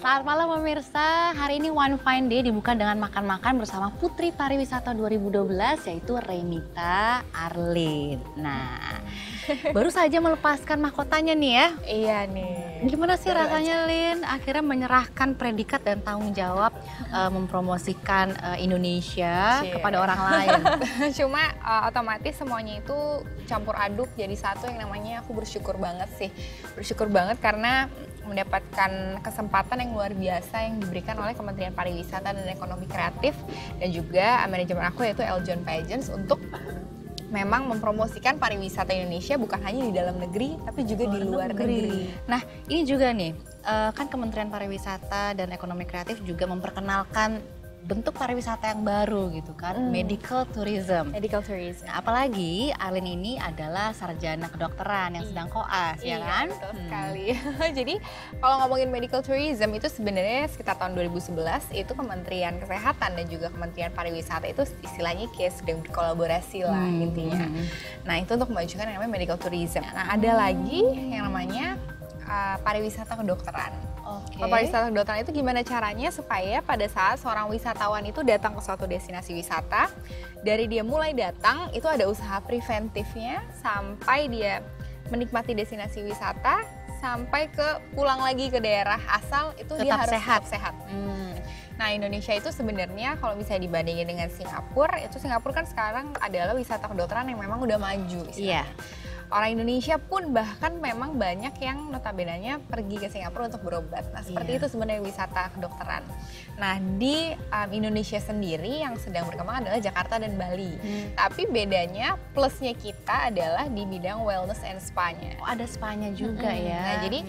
Selamat malam pemirsa, hari ini One Fine Day dibuka dengan makan-makan bersama Putri Pariwisata 2012 yaitu Renita Arlin. Nah, baru saja melepaskan mahkotanya nih ya. Iya nih. Gimana sih rasanya Lin akhirnya menyerahkan predikat dan tanggung jawab mempromosikan Indonesia kepada orang lain? Cuma otomatis semuanya itu campur aduk jadi satu yang namanya aku bersyukur banget sih. Bersyukur banget karena mendapatkan kesempatan yang luar biasa yang diberikan oleh Kementerian Pariwisata dan Ekonomi Kreatif dan juga manajemen aku yaitu Eljon Pageants untuk memang mempromosikan pariwisata Indonesia bukan hanya di dalam negeri tapi juga di luar negeri. Nah ini juga nih kan Kementerian Pariwisata dan Ekonomi Kreatif juga memperkenalkan bentuk pariwisata yang baru gitu kan, medical tourism. Medical tourism. Nah, apalagi Arlin ini adalah sarjana kedokteran yang sedang koas, ya kan? Betul sekali. Jadi kalau ngomongin medical tourism itu sebenarnya sekitar tahun 2011 itu Kementerian Kesehatan dan juga Kementerian Pariwisata itu istilahnya kayak sedang berkolaborasi lah intinya. Nah itu untuk memajukan yang namanya medical tourism. Nah ada lagi yang namanya pariwisata kedokteran. Pariwisata kedokteran itu gimana caranya supaya pada saat seorang wisatawan itu datang ke suatu destinasi wisata, dari dia mulai datang itu ada usaha preventifnya sampai dia menikmati destinasi wisata sampai ke pulang lagi ke daerah asal itu tetap dia harus sehat. tetap sehat. Nah Indonesia itu sebenarnya kalau misalnya dibandingin dengan Singapura, itu Singapura kan sekarang adalah wisata kedokteran yang memang udah maju. Iya. Orang Indonesia pun bahkan memang banyak yang notabene-nya pergi ke Singapura untuk berobat. Nah seperti itu sebenarnya wisata kedokteran. Nah di Indonesia sendiri yang sedang berkembang adalah Jakarta dan Bali. Tapi bedanya plusnya kita adalah di bidang wellness and spa-nya. Oh, ada spa-nya juga ya. Nah jadi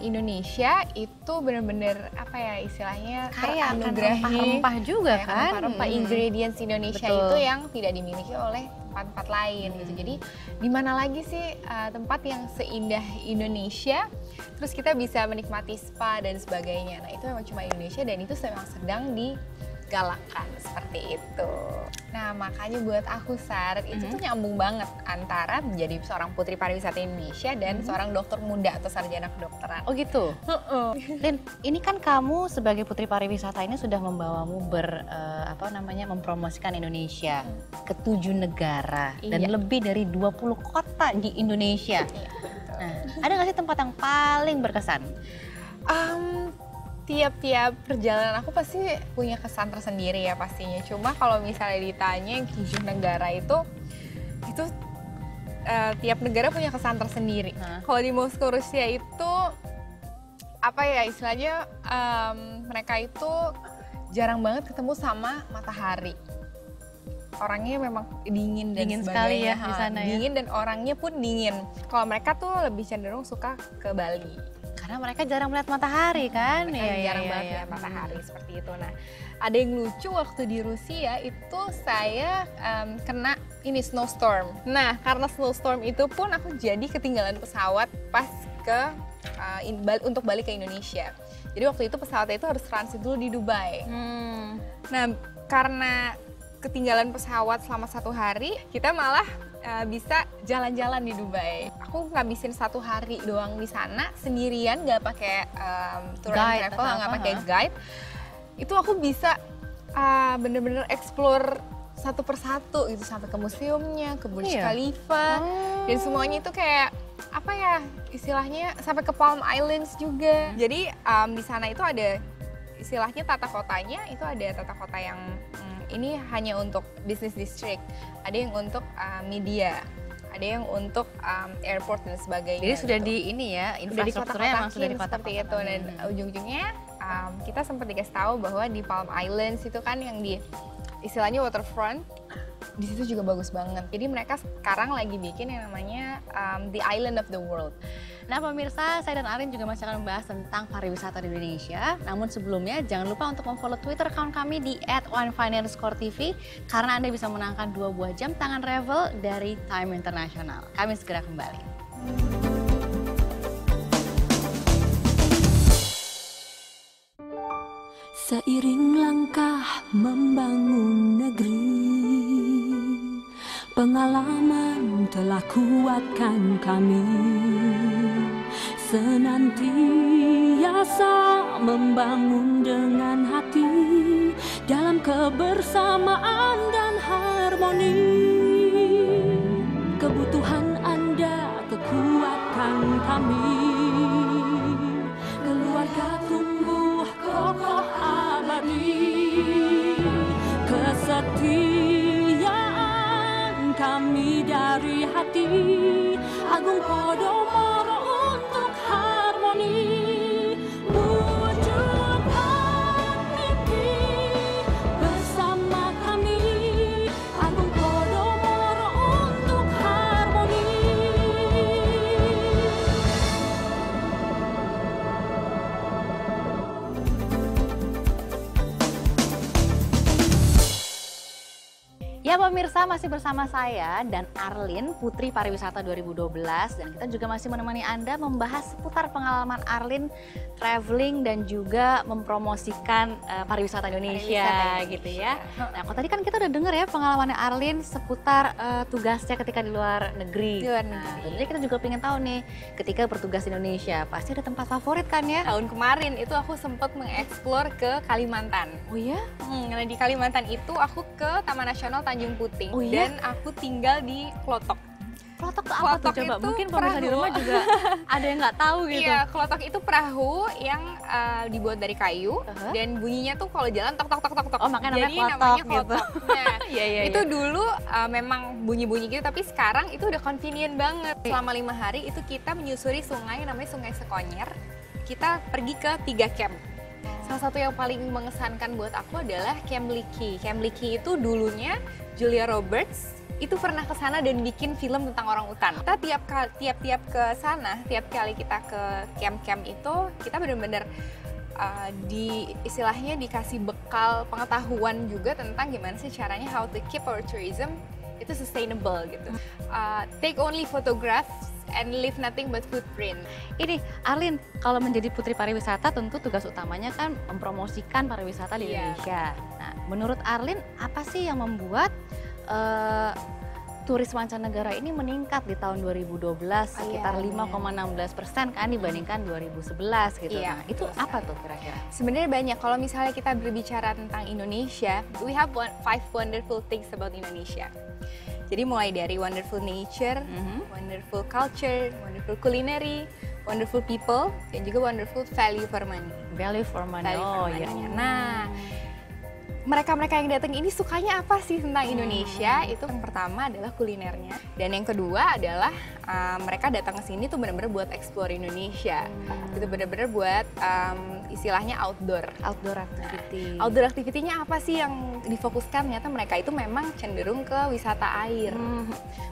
Indonesia itu benar-benar apa ya istilahnya kayak teranugerahi rempah-rempah juga kan. Rempah-rempah ingredients Indonesia itu yang tidak dimiliki oleh tempat-tempat lain gitu. Jadi di mana lagi sih tempat yang seindah Indonesia terus kita bisa menikmati spa dan sebagainya. Nah itu memang cuma Indonesia dan itu memang sedang digalakkan seperti itu. Nah makanya buat aku Sar itu tuh nyambung banget antara menjadi seorang putri pariwisata Indonesia dan seorang dokter muda atau sarjana kedokteran. Oh gitu. Lin, ini kan kamu sebagai putri pariwisata ini sudah membawamu mempromosikan Indonesia ke 7 negara dan lebih dari 20 kota di Indonesia. Nah, ada nggak sih tempat yang paling berkesan? Tiap-tiap perjalanan aku pasti punya kesan tersendiri ya pastinya. Cuma kalau misalnya ditanya yang 7 negara itu tiap negara punya kesan tersendiri. Kalau di Moskow Rusia itu apa ya istilahnya mereka itu jarang banget ketemu sama matahari. Orangnya memang dingin dan Dingin sekali ya di sana ya. Dingin dan orangnya pun dingin. Kalau mereka tuh lebih cenderung suka ke Bali. Karena mereka jarang melihat matahari kan? Jarang banget melihat matahari seperti itu. Nah, ada yang lucu waktu di Rusia itu saya kena ini snowstorm. Nah, karena snowstorm itu pun aku jadi ketinggalan pesawat pas untuk balik ke Indonesia. Jadi waktu itu pesawatnya itu harus transit dulu di Dubai. Nah, karena ketinggalan pesawat selama 1 hari, kita malah bisa jalan-jalan di Dubai. Aku ngabisin 1 hari doang di sana sendirian, nggak pakai tour and travel, nggak pakai guide. Itu aku bisa bener-bener explore satu persatu gitu sampai ke museumnya, ke Burj Khalifa, dan semuanya itu kayak apa ya istilahnya sampai ke Palm Islands juga. Jadi di sana itu ada istilahnya tata kotanya itu ada tata kota yang ini hanya untuk business district, ada yang untuk media, ada yang untuk airport dan sebagainya. Jadi sudah di ini ya infrastrukturnya memang sudah di seperti itu dan ujung-ujungnya kita sempat dikasih tahu bahwa di Palm Islands itu kan yang di istilahnya waterfront di situ juga bagus banget. Jadi mereka sekarang lagi bikin yang namanya The Island of the World. Nah pemirsa, saya dan Arin juga masih akan membahas tentang pariwisata di Indonesia. Namun sebelumnya jangan lupa untuk memfollow Twitter account kami di @onefinance_tv karena Anda bisa menangkan 2 buah jam tangan travel dari Time International. Kami segera kembali. Seiring langkah membangun negeri, pengalaman telah kuatkan kami senantiasa biasa membangun dengan hati dalam kebersamaan dan harmoni. Kebutuhan Anda, kekuatan kami. Keluarga tumbuh kokoh abadi. Kesetiaan kami dari hati. Agung Podomoro untuk harmoni. Wujudkan mimpi bersama kami. Agung Podomoro untuk harmoni. Ya pemirsa, masih bersama saya dan Arlin, Putri Pariwisata 2012, dan kita juga masih menemani Anda membahas seputar pengalaman Arlin traveling dan juga mempromosikan pariwisata Indonesia, gitu ya. Nah, kalau tadi kan kita udah denger ya pengalamannya Arlin seputar tugasnya ketika di luar negeri. Di luar Nah, negeri. tentunya kita juga pengen tahu nih, ketika bertugas di Indonesia, pasti ada tempat favorit kan ya? Tahun kemarin itu aku sempat mengeksplor ke Kalimantan. Oh iya? Nah di Kalimantan itu aku ke Taman Nasional Tanjung Puting Oh iya? dan aku tinggal di Klotok. Klotok tuh apa tuh Klotok coba? itu Mungkin pemirsa di perahu. rumah juga ada yang nggak tahu gitu. Iya, Klotok itu perahu yang dibuat dari kayu dan bunyinya tuh kalau jalan tok tok tok tok tok. Oh, makanya Jadi namanya namanya klotok gitu. Klotok. Nah, Iya, iya, itu iya. dulu memang bunyi-bunyi gitu, tapi sekarang itu udah convenient banget. Selama 5 hari itu kita menyusuri sungai namanya Sungai Sekonyer. Kita pergi ke 3 camp. Salah satu yang paling mengesankan buat aku adalah Camp Liki. Camp Liki itu dulunya Julia Roberts itu pernah ke sana dan bikin film tentang orang utan. Kita tiap ke sana, tiap kali kita ke camp-camp itu, kita benar-benar istilahnya dikasih bekal pengetahuan juga tentang gimana sih caranya how to keep our tourism itu sustainable gitu. Take only photographs and leave nothing but footprint. Ini Arlin, kalau menjadi Putri Pariwisata tentu tugas utamanya kan mempromosikan pariwisata di Iya. Indonesia. Nah, menurut Arlin apa sih yang membuat turis mancanegara ini meningkat di tahun 2012 sekitar Iya, 5,16% kan dibandingkan 2011 gitu. Iya, Nah, itu betul apa sekali. tuh kira-kira? Sebenarnya banyak. Kalau misalnya kita berbicara tentang Indonesia, we have 5 wonderful things about Indonesia. Jadi mulai dari wonderful nature, wonderful culture, wonderful culinary, wonderful people, dan juga wonderful value for money. Value for money. Value Oh for iya. money-nya. Nah, mereka-mereka yang datang ini sukanya apa sih tentang Indonesia? Itu yang pertama adalah kulinernya, dan yang kedua adalah mereka datang ke sini tuh benar-benar buat explore Indonesia. Itu benar-benar buat istilahnya outdoor. Outdoor activity. Outdoor activity-nya apa sih yang difokuskan? Ternyata mereka itu memang cenderung ke wisata air.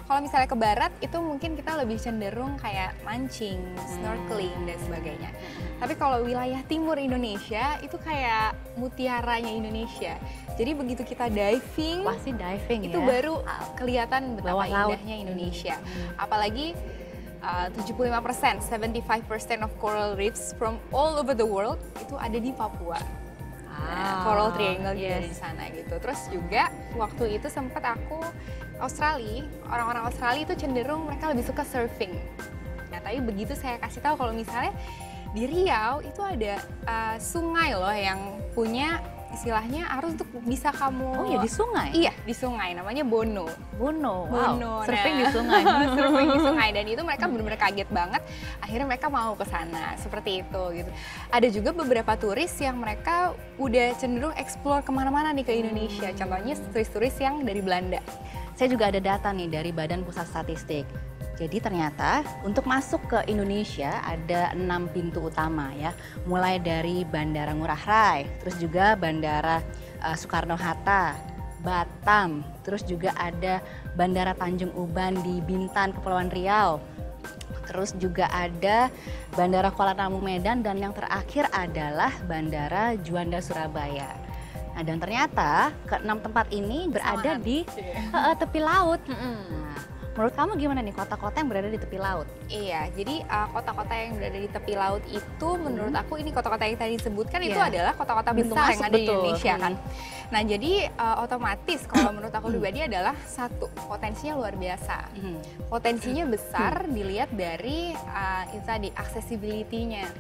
Kalau misalnya ke barat itu mungkin kita lebih cenderung kayak mancing, snorkeling dan sebagainya. Tapi kalau wilayah timur Indonesia itu kayak mutiaranya Indonesia. Jadi begitu kita diving, Pasti diving itu ya. baru kelihatan betapa Bawah laut. indahnya Indonesia. Apalagi 75%, 75% of coral reefs from all over the world itu ada di Papua. Nah, Coral Triangle juga yes. di sana gitu. Terus juga waktu itu sempat aku Australia, orang-orang Australia itu cenderung mereka lebih suka surfing. Nah, tapi begitu saya kasih tahu kalau misalnya di Riau itu ada sungai loh yang punya istilahnya arus untuk bisa kamu. Oh ya di sungai? Iya, di sungai namanya Bono. Bono. Bono. Wow. Surfing Nah. di sungai. Surfing di sungai, dan itu mereka benar-benar kaget banget. Akhirnya mereka mau ke sana seperti itu gitu. Ada juga beberapa turis yang mereka udah cenderung explore kemana-mana nih ke Indonesia. Contohnya turis-turis yang dari Belanda. Saya juga ada data nih dari Badan Pusat Statistik. Jadi ternyata untuk masuk ke Indonesia ada 6 pintu utama ya. Mulai dari Bandara Ngurah Rai, terus juga Bandara Soekarno-Hatta, Batam, terus juga ada Bandara Tanjung Uban di Bintan, Kepulauan Riau. Terus juga ada Bandara Kuala Namu Medan, dan yang terakhir adalah Bandara Juanda Surabaya. Nah, dan ternyata ke-6 tempat ini berada Samaan. di tepi laut. Nah, Menurut kamu gimana nih kota-kota yang berada di tepi laut? Iya, jadi kota-kota yang berada di tepi laut itu menurut aku ini kota-kota yang tadi disebutkan itu Iya. adalah kota-kota Pintu besar yang masuk, ada di betul. Indonesia kan. Nah jadi otomatis kalau menurut aku pribadi adalah satu, potensinya luar biasa. Potensinya besar dilihat dari itu tadi accessibility-nya.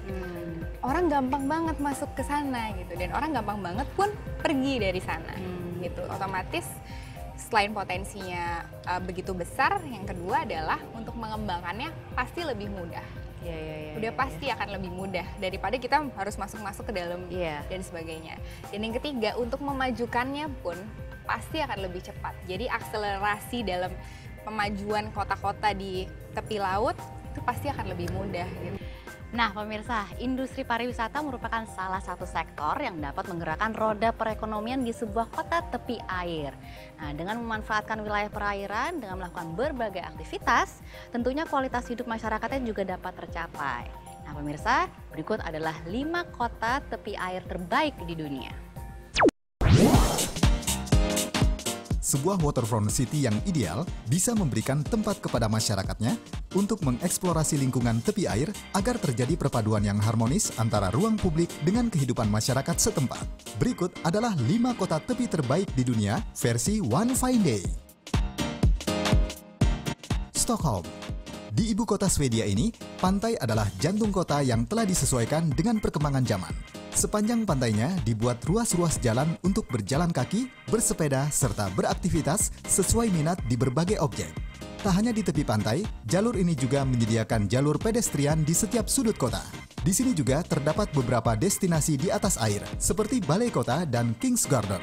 Orang gampang banget masuk ke sana gitu dan orang gampang banget pun pergi dari sana gitu. Otomatis selain potensinya begitu besar, yang kedua adalah untuk mengembangkannya pasti lebih mudah. Iya. Udah pasti akan lebih mudah daripada kita harus masuk-masuk ke dalam Iya. dan sebagainya. Dan yang ketiga, untuk memajukannya pun pasti akan lebih cepat. Jadi akselerasi dalam pemajuan kota-kota di tepi laut itu pasti akan lebih mudah gitu. Nah pemirsa, industri pariwisata merupakan salah satu sektor yang dapat menggerakkan roda perekonomian di sebuah kota tepi air. Nah, dengan memanfaatkan wilayah perairan, dengan melakukan berbagai aktivitas, tentunya kualitas hidup masyarakatnya juga dapat tercapai. Nah pemirsa, berikut adalah 5 kota tepi air terbaik di dunia. Sebuah waterfront city yang ideal bisa memberikan tempat kepada masyarakatnya untuk mengeksplorasi lingkungan tepi air agar terjadi perpaduan yang harmonis antara ruang publik dengan kehidupan masyarakat setempat. Berikut adalah 5 kota tepi terbaik di dunia versi One Fine Day. Stockholm. Di ibu kota Swedia ini, pantai adalah jantung kota yang telah disesuaikan dengan perkembangan zaman. Sepanjang pantainya dibuat ruas-ruas jalan untuk berjalan kaki, bersepeda, serta beraktivitas sesuai minat di berbagai objek. Tak hanya di tepi pantai, jalur ini juga menyediakan jalur pedestrian di setiap sudut kota. Di sini juga terdapat beberapa destinasi di atas air, seperti Balai Kota dan King's Garden.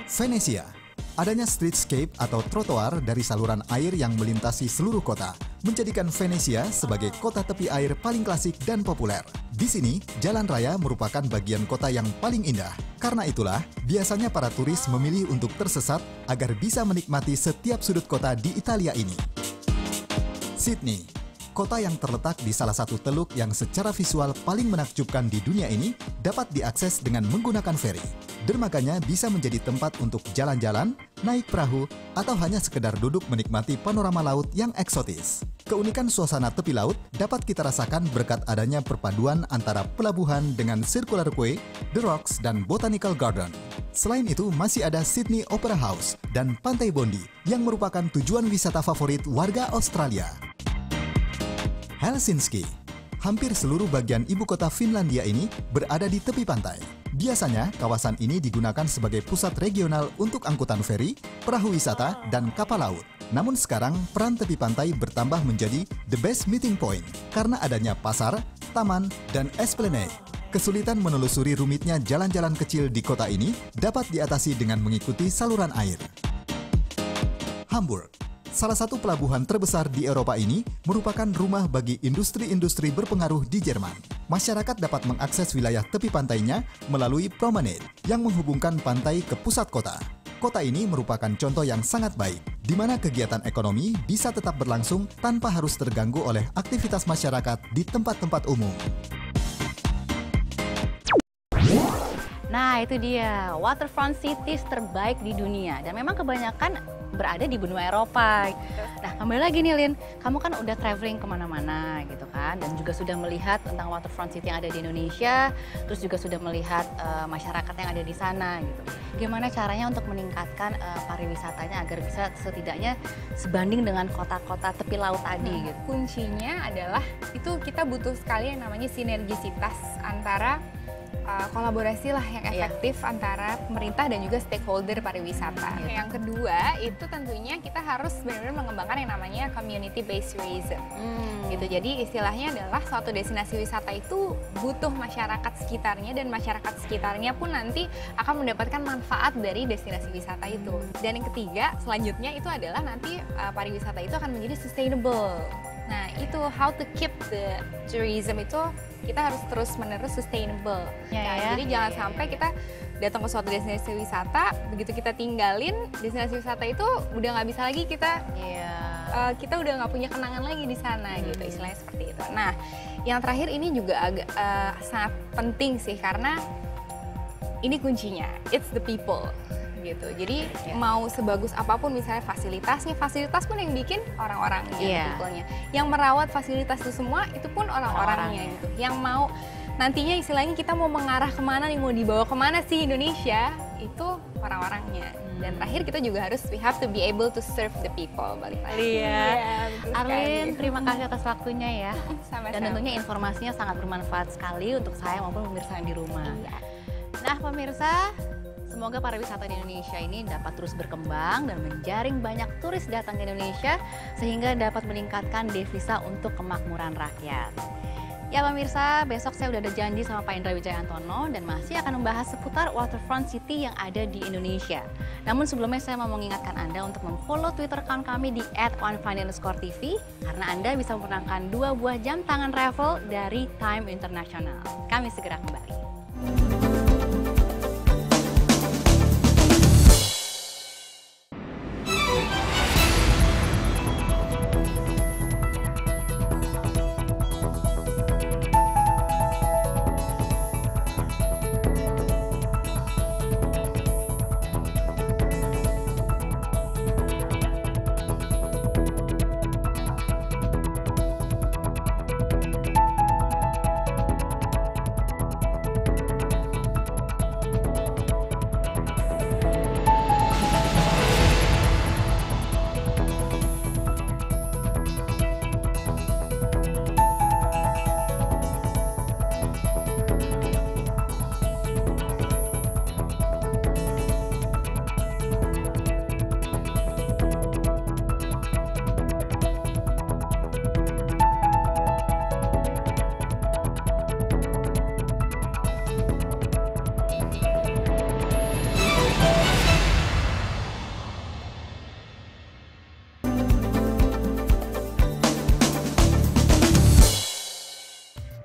Venesia. Adanya streetscape atau trotoar dari saluran air yang melintasi seluruh kota, menjadikan Venesia sebagai kota tepi air paling klasik dan populer. Di sini, jalan raya merupakan bagian kota yang paling indah. Karena itulah, biasanya para turis memilih untuk tersesat agar bisa menikmati setiap sudut kota di Italia ini. Sydney. Kota yang terletak di salah satu teluk yang secara visual paling menakjubkan di dunia ini dapat diakses dengan menggunakan feri. Dermaganya bisa menjadi tempat untuk jalan-jalan, naik perahu, atau hanya sekedar duduk menikmati panorama laut yang eksotis. Keunikan suasana tepi laut dapat kita rasakan berkat adanya perpaduan antara pelabuhan dengan Circular Quay, The Rocks, dan Botanical Garden. Selain itu, masih ada Sydney Opera House dan Pantai Bondi yang merupakan tujuan wisata favorit warga Australia. Helsinki. Hampir seluruh bagian ibu kota Finlandia ini berada di tepi pantai. Biasanya, kawasan ini digunakan sebagai pusat regional untuk angkutan feri, perahu wisata, dan kapal laut. Namun sekarang, peran tepi pantai bertambah menjadi the best meeting point karena adanya pasar, taman, dan esplanade. Kesulitan menelusuri rumitnya jalan-jalan kecil di kota ini dapat diatasi dengan mengikuti saluran air. Hamburg. Salah satu pelabuhan terbesar di Eropa ini merupakan rumah bagi industri-industri berpengaruh di Jerman. Masyarakat dapat mengakses wilayah tepi pantainya melalui promenade yang menghubungkan pantai ke pusat kota. Kota ini merupakan contoh yang sangat baik, di mana kegiatan ekonomi bisa tetap berlangsung tanpa harus terganggu oleh aktivitas masyarakat di tempat-tempat umum. Nah itu dia, waterfront cities terbaik di dunia. Dan memang kebanyakan berada di benua Eropa. Nah kembali lagi nih Lin, kamu kan udah traveling kemana-mana gitu kan. Dan juga sudah melihat tentang waterfront city yang ada di Indonesia. Terus juga sudah melihat masyarakat yang ada di sana gitu. Gimana caranya untuk meningkatkan pariwisatanya agar bisa setidaknya sebanding dengan kota-kota tepi laut tadi gitu. Kuncinya adalah itu kita butuh sekali yang namanya sinergisitas antara kolaborasi lah yang efektif antara pemerintah dan juga stakeholder pariwisata. Yang kedua itu tentunya kita harus benar-benar mengembangkan yang namanya community based tourism. Gitu. Jadi istilahnya adalah suatu destinasi wisata itu butuh masyarakat sekitarnya dan masyarakat sekitarnya pun nanti akan mendapatkan manfaat dari destinasi wisata itu. Dan yang ketiga selanjutnya itu adalah nanti pariwisata itu akan menjadi sustainable. Nah itu how to keep the tourism itu kita harus terus-menerus sustainable. Jadi jangan sampai kita datang ke suatu destinasi wisata, begitu kita tinggalin destinasi wisata itu udah nggak bisa lagi kita kita udah nggak punya kenangan lagi di sana gitu, istilahnya seperti itu. Nah yang terakhir ini juga agak sangat penting sih karena ini kuncinya, it's the people gitu. Jadi Iya. mau sebagus apapun misalnya fasilitasnya, fasilitas pun yang bikin orang-orangnya, Iya. people-nya. Yang merawat fasilitas itu semua itu pun orang-orangnya Orang-orangnya. gitu. Yang mau nantinya istilahnya kita mau mengarah kemana nih, mau dibawa kemana sih Indonesia, itu orang-orangnya. Dan terakhir kita juga harus we have to be able to serve the people, balik lagi. Iya. betul Arlin, sekali. terima kasih atas waktunya ya. Sama-sama. Dan tentunya informasinya sangat bermanfaat sekali untuk saya maupun pemirsa yang di rumah. Iya. Nah pemirsa, semoga pariwisata di Indonesia ini dapat terus berkembang dan menjaring banyak turis datang ke Indonesia sehingga dapat meningkatkan devisa untuk kemakmuran rakyat. Ya pemirsa, besok saya udah ada janji sama Pak Indra Wijayantono dan masih akan membahas seputar waterfront city yang ada di Indonesia. Namun sebelumnya saya mau mengingatkan Anda untuk memfollow Twitter account kami di @onefinance_tv karena Anda bisa memenangkan 2 buah jam tangan travel dari Time International. Kami segera kembali.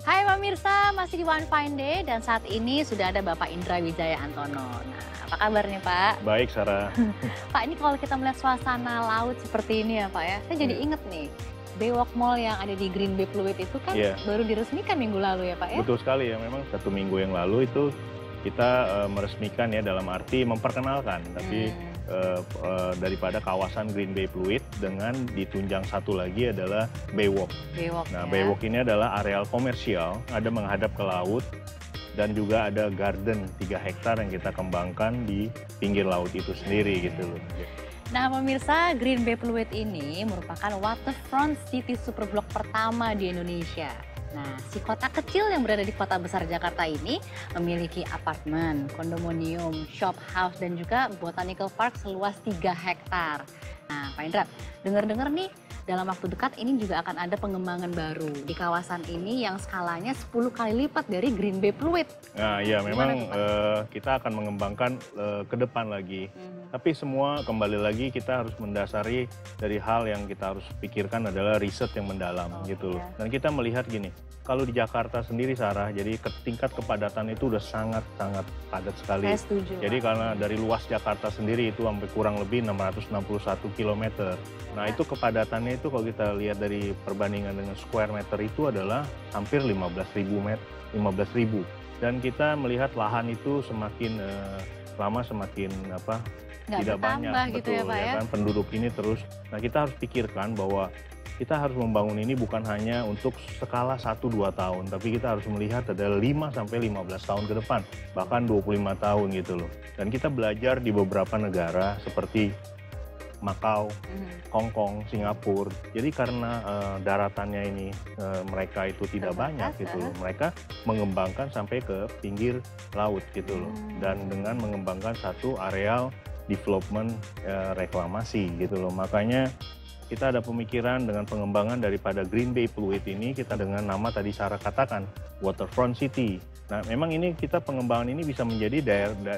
Hai pemirsa, masih di One Fine Day dan saat ini sudah ada Bapak Indra Wijayantono. Nah, apa kabar nih Pak? Baik, Sarah. Pak, ini kalau kita melihat suasana laut seperti ini ya Pak ya, saya jadi inget nih, Baywalk Mall yang ada di Green Bay Pluit itu kan Iya. baru diresmikan minggu lalu ya Pak ya? Betul sekali ya, memang 1 minggu yang lalu itu kita meresmikan ya dalam arti memperkenalkan, tapi daripada kawasan Green Bay Pluit dengan ditunjang satu lagi adalah Baywalk. Baywalk Nah, ya. Baywalk ini adalah areal komersial, ada menghadap ke laut dan juga ada garden 3 hektar yang kita kembangkan di pinggir laut itu sendiri gitu loh. Nah pemirsa, Green Bay Pluit ini merupakan waterfront city superblock pertama di Indonesia. Nah, si kota kecil yang berada di kota besar Jakarta ini memiliki apartemen, kondominium, shop house, dan juga botanical park seluas 3 hektar. Nah, Pak Indra, dengar-dengar nih, dalam waktu dekat ini juga akan ada pengembangan baru di kawasan ini yang skalanya 10 kali lipat dari Green Bay Pluit. Nah, ya Gimana memang tuh, kita akan mengembangkan ke depan lagi. Tapi semua kembali lagi kita harus mendasari dari hal yang kita harus pikirkan adalah riset yang mendalam gitu loh. Dan kita melihat gini, kalau di Jakarta sendiri Sarah, jadi tingkat kepadatan itu udah sangat-sangat padat sekali. Saya setuju. Jadi Pak. karena dari luas Jakarta sendiri itu sampai kurang lebih 661 km. Nah itu kepadatannya itu kalau kita lihat dari perbandingan dengan square meter itu adalah hampir 15.000. Dan kita melihat lahan itu semakin lama semakin Nggak tidak banyak, bertambah gitu ya, betul Pak ya? kan, penduduk ini terus. Nah kita harus pikirkan bahwa kita harus membangun ini bukan hanya untuk skala 1-2 tahun, tapi kita harus melihat ada 5-15 tahun ke depan, bahkan 25 tahun gitu loh. Dan kita belajar di beberapa negara seperti Makau, Hong Kong, Singapura. Jadi karena daratannya ini mereka itu tidak Terbatas, banyak gitu loh. Mereka mengembangkan sampai ke pinggir laut gitu loh. Dan dengan mengembangkan satu areal development reklamasi gitu loh. Makanya kita ada pemikiran dengan pengembangan daripada Green Bay Pluit ini, kita dengan nama tadi Sarah katakan, Waterfront City. Nah memang ini kita pengembangan ini bisa menjadi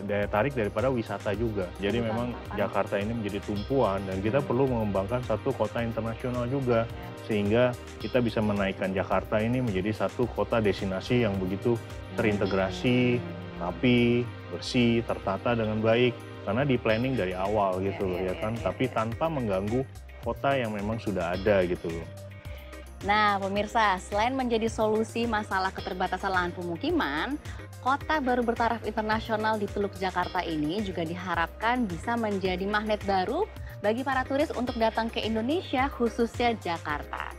daya tarik daripada wisata juga. Jadi memang Jakarta ini menjadi tumpuan dan kita perlu mengembangkan satu kota internasional juga. Sehingga kita bisa menaikkan Jakarta ini menjadi satu kota destinasi yang begitu terintegrasi, rapi, bersih, tertata dengan baik. Karena di planning dari awal gitu loh ya kan, tapi tanpa mengganggu kota yang memang sudah ada gitu loh. Nah, pemirsa, selain menjadi solusi masalah keterbatasan lahan pemukiman, kota baru bertaraf internasional di Teluk Jakarta ini juga diharapkan bisa menjadi magnet baru bagi para turis untuk datang ke Indonesia, khususnya Jakarta.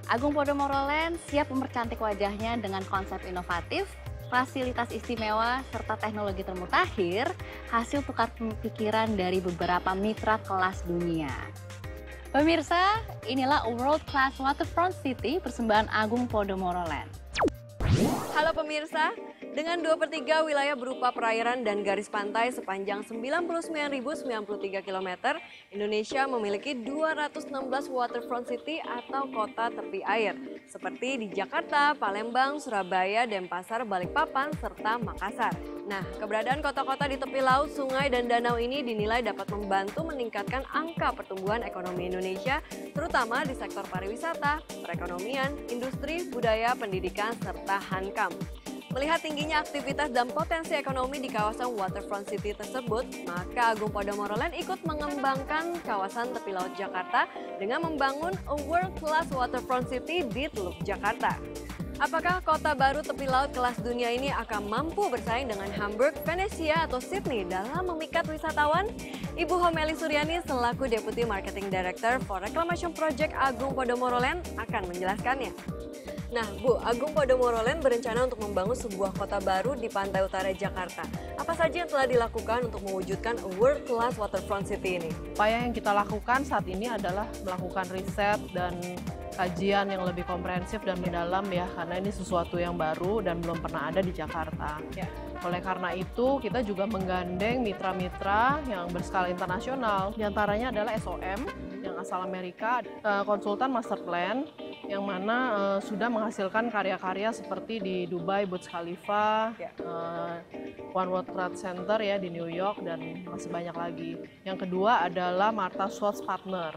Agung Podomoro Land siap mempercantik wajahnya dengan konsep inovatif, fasilitas istimewa, serta teknologi termutakhir, hasil tukar pikiran dari beberapa mitra kelas dunia. Pemirsa, inilah World Class Waterfront City persembahan Agung Podomoro Land. Halo pemirsa, dengan 2/3 wilayah berupa perairan dan garis pantai sepanjang 99.093 km, Indonesia memiliki 216 waterfront city atau kota tepi air, seperti di Jakarta, Palembang, Surabaya, Denpasar, Balikpapan, serta Makassar. Nah, keberadaan kota-kota di tepi laut, sungai, dan danau ini dinilai dapat membantu meningkatkan angka pertumbuhan ekonomi Indonesia, terutama di sektor pariwisata, perekonomian, industri, budaya, pendidikan, serta hankam. Melihat tingginya aktivitas dan potensi ekonomi di kawasan Waterfront City tersebut, maka Agung Podomoro Land ikut mengembangkan kawasan tepi laut Jakarta dengan membangun a World Class Waterfront City di Teluk Jakarta. Apakah kota baru tepi laut kelas dunia ini akan mampu bersaing dengan Hamburg, Venesia, atau Sydney dalam memikat wisatawan? Ibu Homeli Suryani selaku Deputy Marketing Director for Reclamation Project Agung Podomoro Land akan menjelaskannya. Nah, Bu, Agung Podomoro Land berencana untuk membangun sebuah kota baru di pantai utara Jakarta. Apa saja yang telah dilakukan untuk mewujudkan a World Class Waterfront City ini? Upaya yang kita lakukan saat ini adalah melakukan riset dan kajian yang lebih komprehensif dan mendalam ya, karena ini sesuatu yang baru dan belum pernah ada di Jakarta. Ya. Oleh karena itu, kita juga menggandeng mitra-mitra yang berskala internasional. Di antaranya adalah SOM yang asal Amerika, konsultan master plan yang mana sudah menghasilkan karya-karya seperti di Dubai, Burj Khalifa, One World Trade Center ya di New York, dan masih banyak lagi. Yang kedua adalah Martha Schwartz Partner.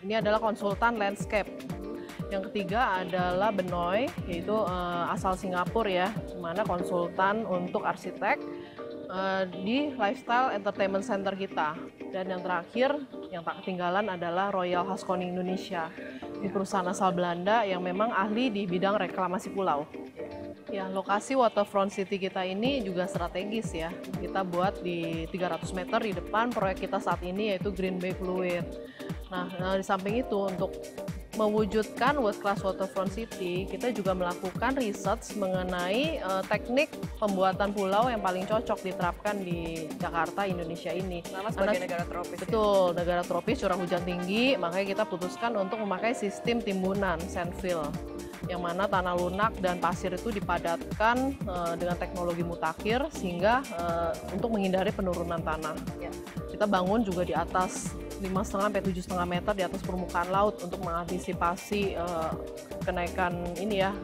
Ini adalah konsultan landscape. Yang ketiga adalah Benoy, yaitu asal Singapura ya, di mana konsultan untuk arsitek di Lifestyle Entertainment Center kita. Dan yang terakhir, yang tak ketinggalan adalah Royal Haskoning Indonesia, di perusahaan asal Belanda yang memang ahli di bidang reklamasi pulau. Ya, lokasi Waterfront City kita ini juga strategis ya. Kita buat di 300 meter di depan proyek kita saat ini, yaitu Green Bay Fluid. Nah, di samping itu untuk mewujudkan World Class Waterfront City, kita juga melakukan research mengenai teknik pembuatan pulau yang paling cocok diterapkan di Jakarta, Indonesia ini. Karena sebagai negara tropis. Betul, negara tropis, curah hujan tinggi, makanya kita putuskan untuk memakai sistem timbunan, sandfill, yang mana tanah lunak dan pasir itu dipadatkan dengan teknologi mutakhir sehingga untuk menghindari penurunan tanah. Ya. Kita bangun juga di atas 5,5 sampai 7,5 meter di atas permukaan laut untuk mengantisipasi kenaikan ini ya,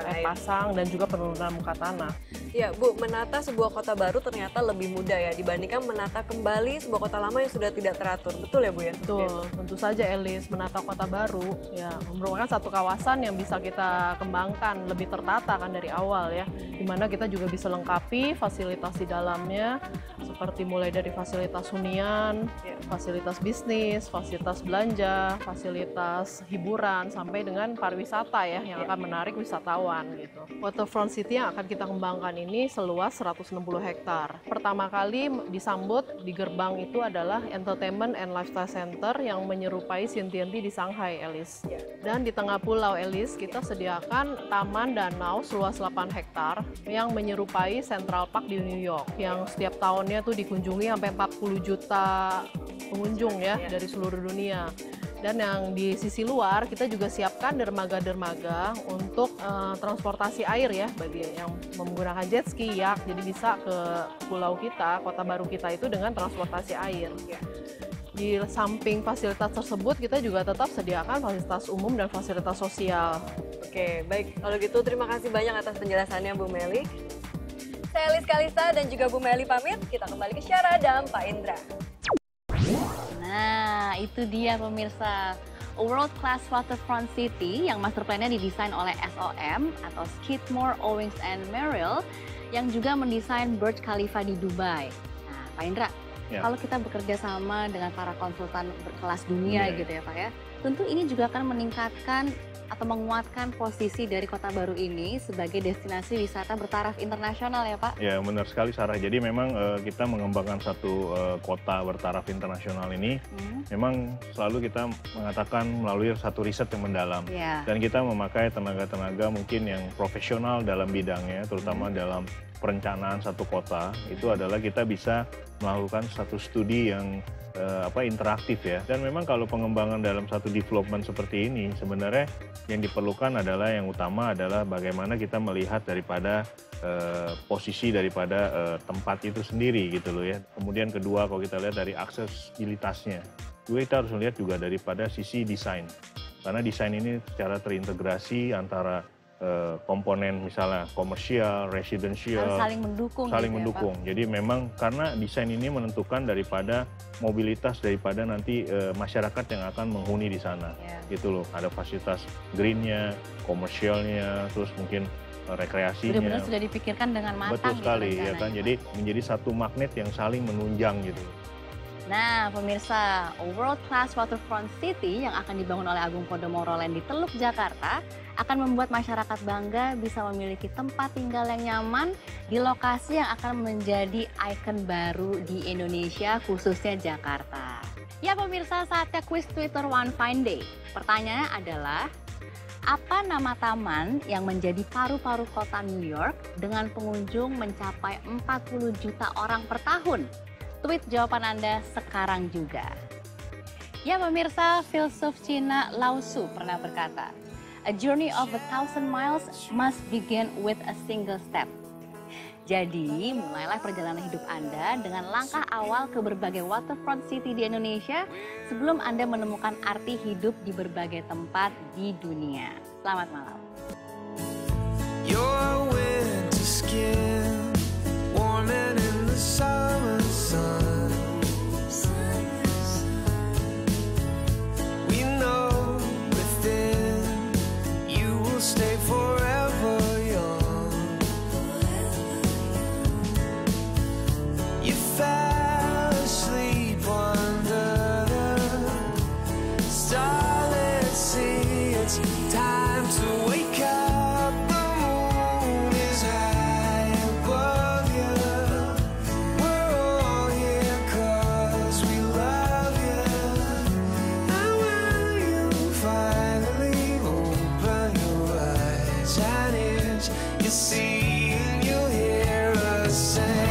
air pasang dan juga penurunan muka tanah. Ya, Bu, menata sebuah kota baru ternyata lebih mudah ya dibandingkan menata kembali sebuah kota lama yang sudah tidak teratur. Betul ya, Bu ya? Betul, tentu saja Elis, menata kota baru ya merupakan satu kawasan yang bisa kita kembangkan lebih tertata kan dari awal ya, dimana kita juga bisa lengkapi fasilitas di dalamnya seperti mulai dari fasilitas hunian, fasilitas bisnis, fasilitas belanja, fasilitas hiburan, sampai dengan pariwisata ya yang akan menarik wisatawan gitu. Waterfront City yang akan kita kembangkan ini seluas 160 hektar. Pertama kali disambut di gerbang itu adalah Entertainment and Lifestyle Center yang menyerupai Xintiandi di Shanghai, Elis. Dan di tengah pulau, Elis, kita sediakan taman danau seluas 8 hektar yang menyerupai Central Park di New York yang setiap tahunnya tuh dikunjungi sampai 40 juta pengunjung ya dari seluruh dunia. Dan yang di sisi luar kita juga siapkan dermaga-dermaga untuk transportasi air ya bagi yang menggunakan jet ski, yak, jadi bisa ke pulau kita, kota baru kita itu dengan transportasi air. Di samping fasilitas tersebut kita juga tetap sediakan fasilitas umum dan fasilitas sosial. Oke, baik. Kalau gitu terima kasih banyak atas penjelasannya, Bu Meli. Saya Elis Kalista dan juga Bu Meli pamit. Kita kembali ke Syara dan Pak Indra. Nah, itu dia pemirsa. A World Class Waterfront City yang master plan-nya didesain oleh SOM atau Skidmore, Owings and Merrill yang juga mendesain Burj Khalifa di Dubai. Nah, Pak Indra, kalau kita bekerja sama dengan para konsultan berkelas dunia gitu ya Pak ya, Tentu ini juga akan meningkatkan atau menguatkan posisi dari Kota Baru ini sebagai destinasi wisata bertaraf internasional ya Pak? Ya benar sekali Sarah. Jadi memang kita mengembangkan satu kota bertaraf internasional ini, memang selalu kita mengatakan melalui satu riset yang mendalam. Dan kita memakai tenaga-tenaga mungkin yang profesional dalam bidangnya, terutama dalam perencanaan satu kota. Itu adalah kita bisa melakukan satu studi yang interaktif ya. Dan memang kalau pengembangan dalam satu development seperti ini sebenarnya yang diperlukan adalah yang utama adalah bagaimana kita melihat daripada posisi daripada tempat itu sendiri gitu loh ya. Kemudian kedua kalau kita lihat dari aksesibilitasnya, juga kita harus melihat juga daripada sisi desain. Karena desain ini secara terintegrasi antara komponen misalnya komersial, residensial, harus saling mendukung. Mendukung. Ya, jadi memang karena desain ini menentukan daripada mobilitas daripada nanti masyarakat yang akan menghuni di sana. Gitu loh. Ada fasilitas greennya, komersialnya, terus mungkin rekreasinya. Benar-benar sudah dipikirkan dengan matang. Betul sekali ya kan. Jadi menjadi satu magnet yang saling menunjang gitu. Nah, pemirsa, World Class Waterfront City yang akan dibangun oleh Agung Podomoro Land di Teluk Jakarta akan membuat masyarakat bangga bisa memiliki tempat tinggal yang nyaman di lokasi yang akan menjadi ikon baru di Indonesia, khususnya Jakarta. Ya pemirsa, saatnya kuis Twitter One Fine Day. Pertanyaannya adalah, apa nama taman yang menjadi paru-paru kota New York dengan pengunjung mencapai 40 juta orang per tahun? Tweet jawaban Anda sekarang juga. Ya pemirsa, filsuf Cina Lao Tzu pernah berkata, "A journey of 1,000 miles must begin with a single step." Jadi, mulailah perjalanan hidup Anda dengan langkah awal ke berbagai waterfront city di Indonesia sebelum Anda menemukan arti hidup di berbagai tempat di dunia. Selamat malam. Your winter skin, warming in the summer sun. We know within you will stay forever young. You fell asleep under the starlit sea. It's time to wake up. The moon is high above you. We're all here 'cause we love you. And when you finally open your eyes and it's you see and you hear us say,